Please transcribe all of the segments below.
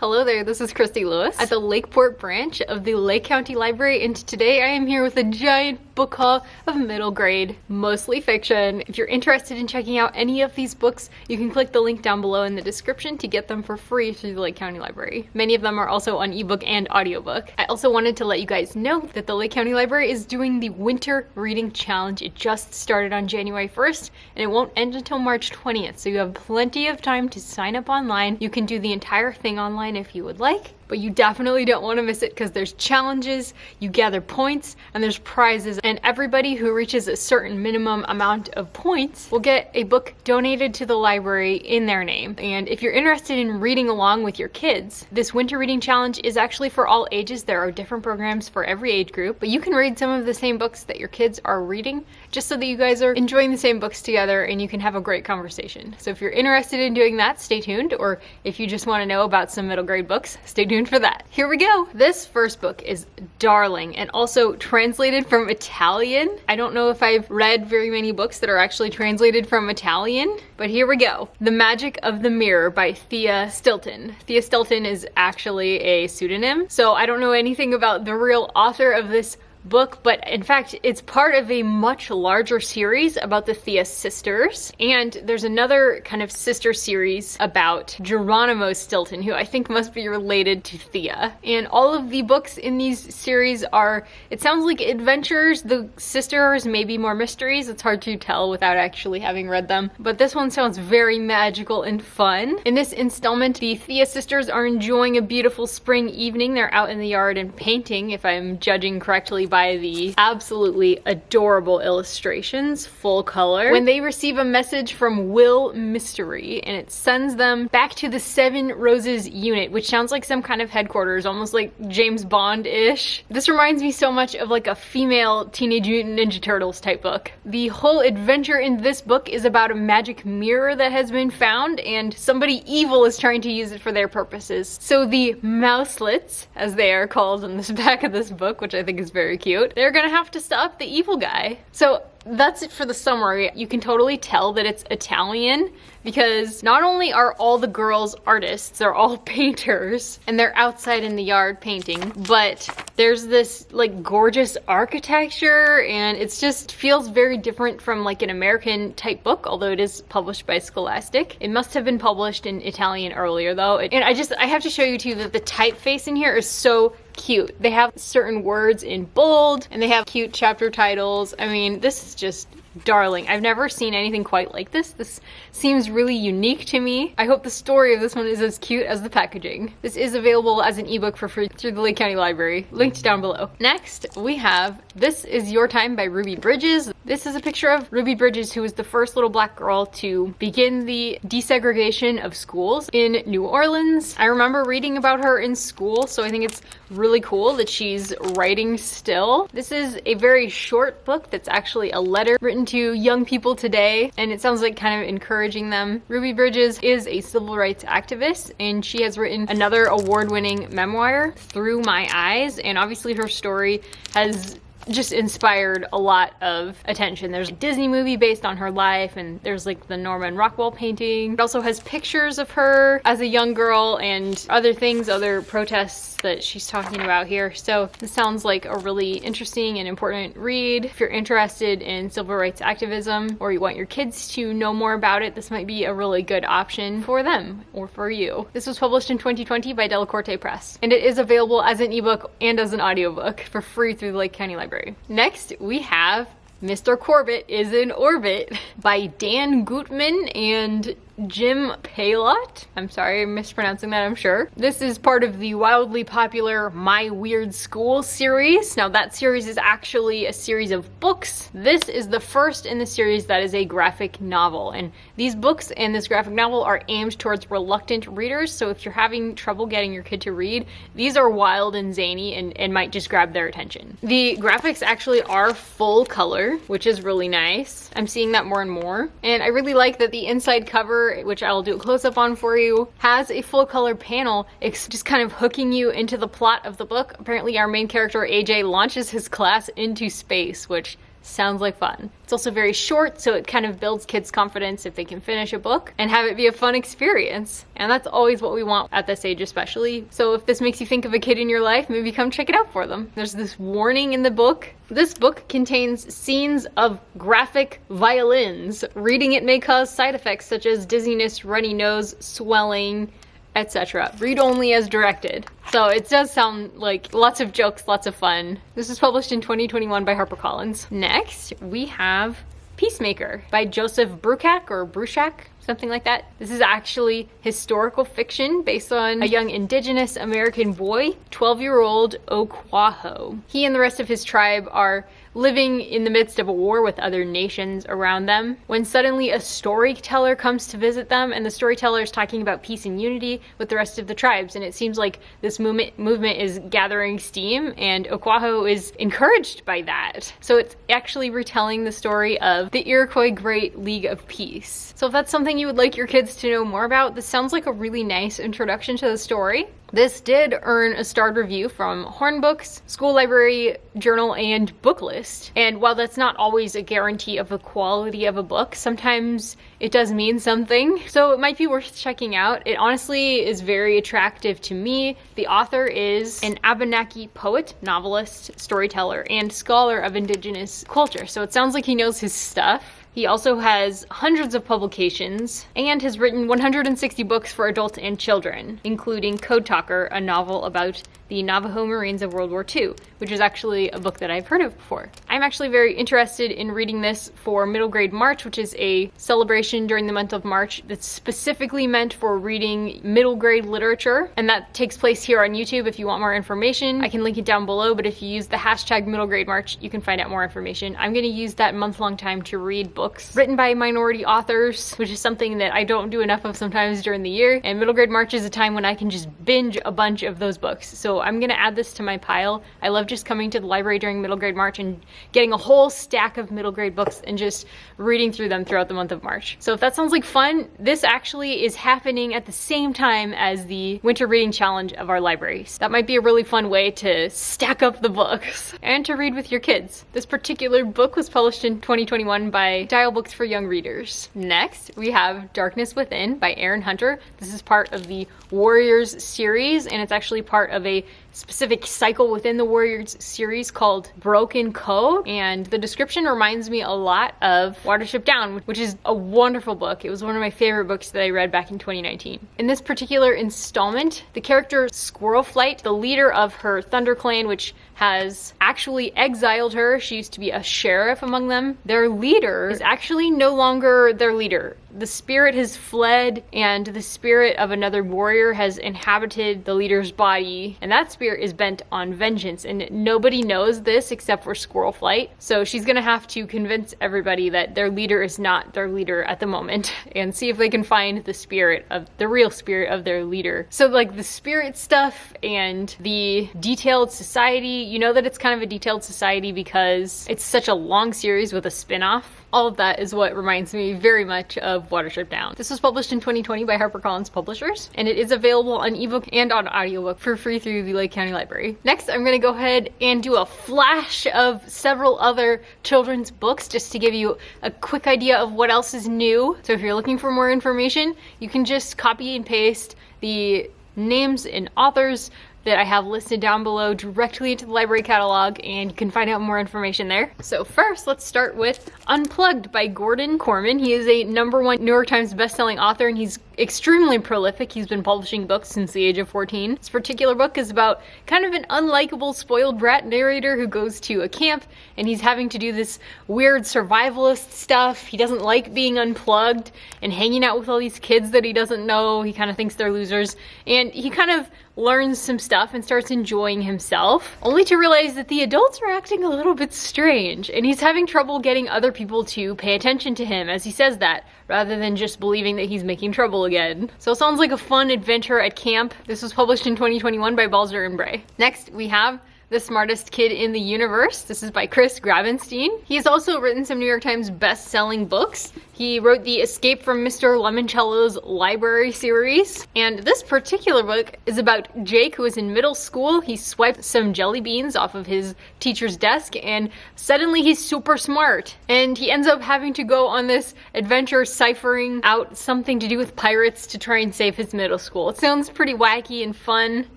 Hello there, this is Christy Lewis at the Lakeport branch of the Lake County Library, and today I am here with a giant book haul of middle grade, mostly fiction. If you're interested in checking out any of these books, you can click the link down below in the description to get them for free through the Lake County Library. Many of them are also on ebook and audiobook. I also wanted to let you guys know that the Lake County Library is doing the Winter Reading Challenge. It just started on January 1st, and it won't end until March 20th, so you have plenty of time to sign up online. You can do the entire thing online if you would like, but you definitely don't want to miss it because there's challenges, you gather points, and there's prizes, and everybody who reaches a certain minimum amount of points will get a book donated to the library in their name. And if you're interested in reading along with your kids, this Winter Reading Challenge is actually for all ages. There are different programs for every age group, but you can read some of the same books that your kids are reading just so that you guys are enjoying the same books together and you can have a great conversation. So if you're interested in doing that, stay tuned, or if you just want to know about some middle grade books, stay tuned for that. Here we go. This first book is darling and also translated from Italian. I don't know if I've read very many books that are actually translated from Italian, but here we go. The Magic of the Mirror by Thea Stilton. Thea Stilton is actually a pseudonym, so I don't know anything about the real author of this book, but in fact it's part of a much larger series about the Thea sisters, and there's another kind of sister series about Geronimo Stilton, who I think must be related to Thea. And all of the books in these series are, it sounds like adventures. The sisters may be more mysteries. It's hard to tell without actually having read them, but this one sounds very magical and fun. In this installment, the Thea sisters are enjoying a beautiful spring evening. They're out in the yard and painting, if I'm judging correctly by the absolutely adorable illustrations, full color, when they receive a message from Will Mystery, and it sends them back to the Seven Roses unit, which sounds like some kind of headquarters, almost like James Bond-ish. This reminds me so much of like a female Teenage Mutant Ninja Turtles type book. The whole adventure in this book is about a magic mirror that has been found, and somebody evil is trying to use it for their purposes. So the Mouselets, as they are called in this back of this book, which I think is very cute, they're gonna have to stop the evil guy. So that's it for the summary. You can totally tell that it's Italian because not only are all the girls artists, they're all painters, and they're outside in the yard painting, but there's this like gorgeous architecture, and it's just feels very different from like an American type book, although it is published by Scholastic. It must have been published in Italian earlier though. And I have to show you too that the typeface in here is so cute. They have certain words in bold, and they have cute chapter titles. I mean, this is just darling. I've never seen anything quite like this. This seems really unique to me. I hope the story of this one is as cute as the packaging. This is available as an ebook for free through the Lake County Library, linked down below. Next, we have This Is Your Time by Ruby Bridges. This is a picture of Ruby Bridges, who was the first little black girl to begin the desegregation of schools in New Orleans. I remember reading about her in school, so I think it's really cool that she's writing still. This is a very short book that's actually a letter written to young people today, and it sounds like kind of encouraging them. Ruby Bridges is a civil rights activist, and she has written another award-winning memoir, Through My Eyes, and obviously her story has just inspired a lot of attention. There's a Disney movie based on her life, and there's like the Norman Rockwell painting. It also has pictures of her as a young girl and other things, other protests that she's talking about here. So this sounds like a really interesting and important read. If you're interested in civil rights activism, or you want your kids to know more about it, this might be a really good option for them or for you. This was published in 2020 by Delacorte Press, and it is available as an ebook and as an audiobook for free through the Lake County Library. Next, we have Mr. Corbett is in Orbit by Dan Gutman and Jim Paillot. I'm sorry, I'm mispronouncing that, I'm sure. This is part of the wildly popular My Weird School series. Now that series is actually a series of books. This is the first in the series that is a graphic novel, and these books and this graphic novel are aimed towards reluctant readers, so if you're having trouble getting your kid to read, these are wild and zany and might just grab their attention. The graphics actually are full color, which is really nice. I'm seeing that more and more, and I really like that the inside cover, which I'll do a close-up on for you, has a full color panel. It's just kind of hooking you into the plot of the book. Apparently our main character AJ launches his class into space, which Sounds like fun. It's also very short, so it kind of builds kids' confidence if they can finish a book and have it be a fun experience. And that's always what we want at this age especially. So if this makes you think of a kid in your life, maybe come check it out for them. There's this warning in the book. This book contains scenes of graphic violins. Reading it may cause side effects such as dizziness, runny nose, swelling, etc. Read only as directed. So it does sound like lots of jokes, lots of fun. This was published in 2021 by HarperCollins. Next, we have Peacemaker by Joseph Bruchac or Bruchac, something like that. This is actually historical fiction based on a young indigenous American boy, 12-year-old Okwaho. He and the rest of his tribe are living in the midst of a war with other nations around them, when suddenly a storyteller comes to visit them, and the storyteller is talking about peace and unity with the rest of the tribes, and it seems like this movement is gathering steam, and Okwaho is encouraged by that. So it's actually retelling the story of the Iroquois Great League of Peace. So if that's something you would like your kids to know more about, this sounds like a really nice introduction to the story. This did earn a starred review from Horn Books, School Library Journal, and Booklist. And while that's not always a guarantee of the quality of a book, sometimes it does mean something. So it might be worth checking out. It honestly is very attractive to me. The author is an Abenaki poet, novelist, storyteller, and scholar of Indigenous culture. So it sounds like he knows his stuff. He also has hundreds of publications and has written 160 books for adults and children, including Code Talker, a novel about the Navajo Marines of World War II, which is actually a book that I've heard of before. I'm actually very interested in reading this for Middle Grade March, which is a celebration during the month of March that's specifically meant for reading middle grade literature, and that takes place here on YouTube. If you want more information, I can link it down below, but if you use the hashtag Middle Grade March, you can find out more information. I'm going to use that month-long time to read books written by minority authors, which is something that I don't do enough of sometimes during the year, and Middle Grade March is a time when I can just binge a bunch of those books. So I'm gonna add this to my pile. I love just coming to the library during Middle Grade March and getting a whole stack of middle grade books and just reading through them throughout the month of March. So if that sounds like fun, this actually is happening at the same time as the Winter Reading Challenge of our libraries. That might be a really fun way to stack up the books and to read with your kids. This particular book was published in 2021 by Dial Books for Young Readers. Next, we have Darkness Within by Erin Hunter. This is part of the Warriors series, and it's actually part of a specific cycle within the Warriors series called Broken Code, and the description reminds me a lot of Watership Down, which is a wonderful book. It was one of my favorite books that I read back in 2019. In this particular installment, the character Squirrel Flight, the leader of her Thunder Clan, which has actually exiled her, she used to be a sheriff among them, their leader is actually no longer their leader. The spirit has fled, and the spirit of another warrior has inhabited the leader's body, and that spirit is bent on vengeance, and nobody knows this except for Squirrel Flight. So she's gonna have to convince everybody that their leader is not their leader at the moment, and see if they can find the real spirit of their leader. So like the spirit stuff and the detailed society, you know that it's kind of a detailed society because it's such a long series with a spin-off. All of that is what reminds me very much of Watership Down. This was published in 2020 by HarperCollins Publishers, and it is available on ebook and on audiobook for free through the Lake County Library. Next, I'm going to go ahead and do a flash of several other children's books just to give you a quick idea of what else is new. So if you're looking for more information, you can just copy and paste the names and authors that I have listed down below directly into the library catalog, and you can find out more information there. So first, let's start with Unplugged by Korman. He is a #1 New York Times bestselling author, and he's extremely prolific. He's been publishing books since the age of 14. This particular book is about kind of an unlikable, spoiled brat narrator who goes to a camp, and he's having to do this weird survivalist stuff. He doesn't like being unplugged and hanging out with all these kids that he doesn't know. He kind of thinks they're losers, and he kind of learns some stuff and starts enjoying himself, only to realize that the adults are acting a little bit strange, and he's having trouble getting other people to pay attention to him as he says that, rather than just believing that he's making trouble again. So it sounds like a fun adventure at camp. This was published in 2021 by Balzer and Bray. Next, we have The Smartest Kid in the Universe. This is by Grabenstein. He has also written some New York Times best-selling books. He wrote the Escape from Mr. Lemoncello's Library series. And this particular book is about Jake, who is in middle school. He swiped some jelly beans off of his teacher's desk and suddenly he's super smart. And he ends up having to go on this adventure ciphering out something to do with pirates to try and save his middle school. It sounds pretty wacky and fun. It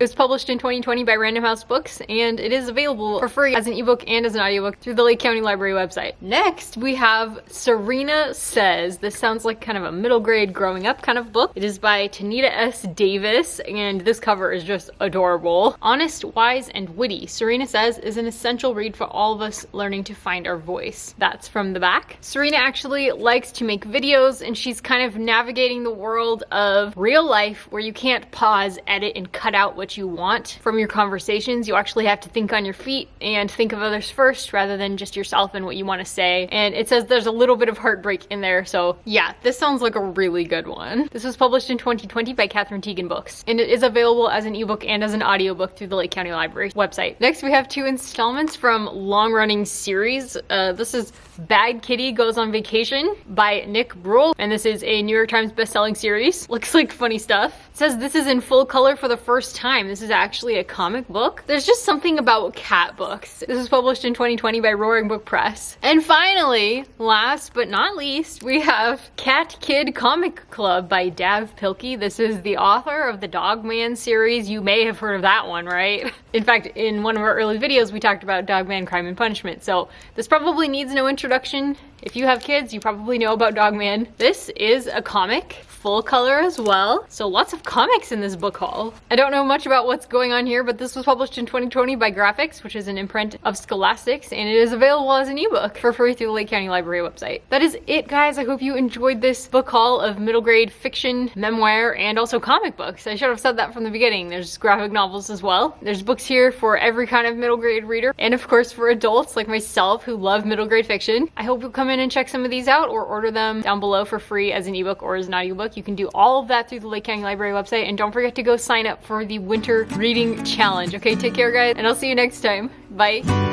was published in 2020 by Random House Books and it is available for free as an ebook and as an audiobook through the Lake County Library website. Next, we have Serena Says. This sounds like kind of a middle grade growing up kind of book. It is by Tanita S. Davis, and this cover is just adorable. Honest, wise, and witty, Serena Says is an essential read for all of us learning to find our voice. That's from the back. Serena actually likes to make videos, and she's kind of navigating the world of real life where you can't pause, edit, and cut out what you want from your conversations. You actually have to think on your feet and think of others first rather than just yourself and what you want to say. And it says there's a little bit of heartbreak in there. So yeah, this sounds like a really good one. This was published in 2020 by Catherine Teigen Books, and it is available as an ebook and as an audiobook through the Lake County Library website. Next, we have 2 installments from long-running series. This is Bad Kitty Goes on Vacation by Nick Brule, and this is a New York Times best-selling series. Looks like funny stuff. It says this is in full color for the first time. This is actually a comic book. There's just something about cat books. This was published in 2020 by Roaring Book Press. And finally, last but not least, we have Cat Kid Comic Club by Dav Pilkey. This is the author of the Dogman series. You may have heard of that one, right? In fact, in one of our early videos, we talked about Dogman Crime and Punishment. So this probably needs no introduction. If you have kids, you probably know about Dogman. This is a comic, full color as well. So lots of comics in this book haul. I don't know much about what's going on here, but this was published in 2020 by Graphics, which is an imprint of Scholastics, and it is available as an ebook for free through the Lake County Library website. That is it, guys. I hope you enjoyed this book haul of middle grade fiction, memoir, and also comic books. I should have said that from the beginning. There's graphic novels as well. There's books here for every kind of middle grade reader, and of course for adults like myself who love middle grade fiction. I hope you'll come in and check some of these out or order them down below for free as an ebook or as an audiobook. You can do all of that through the Lake County Library website, and don't forget to go sign up for the winter reading challenge. Okay, take care, guys, and I'll see you next time. Bye.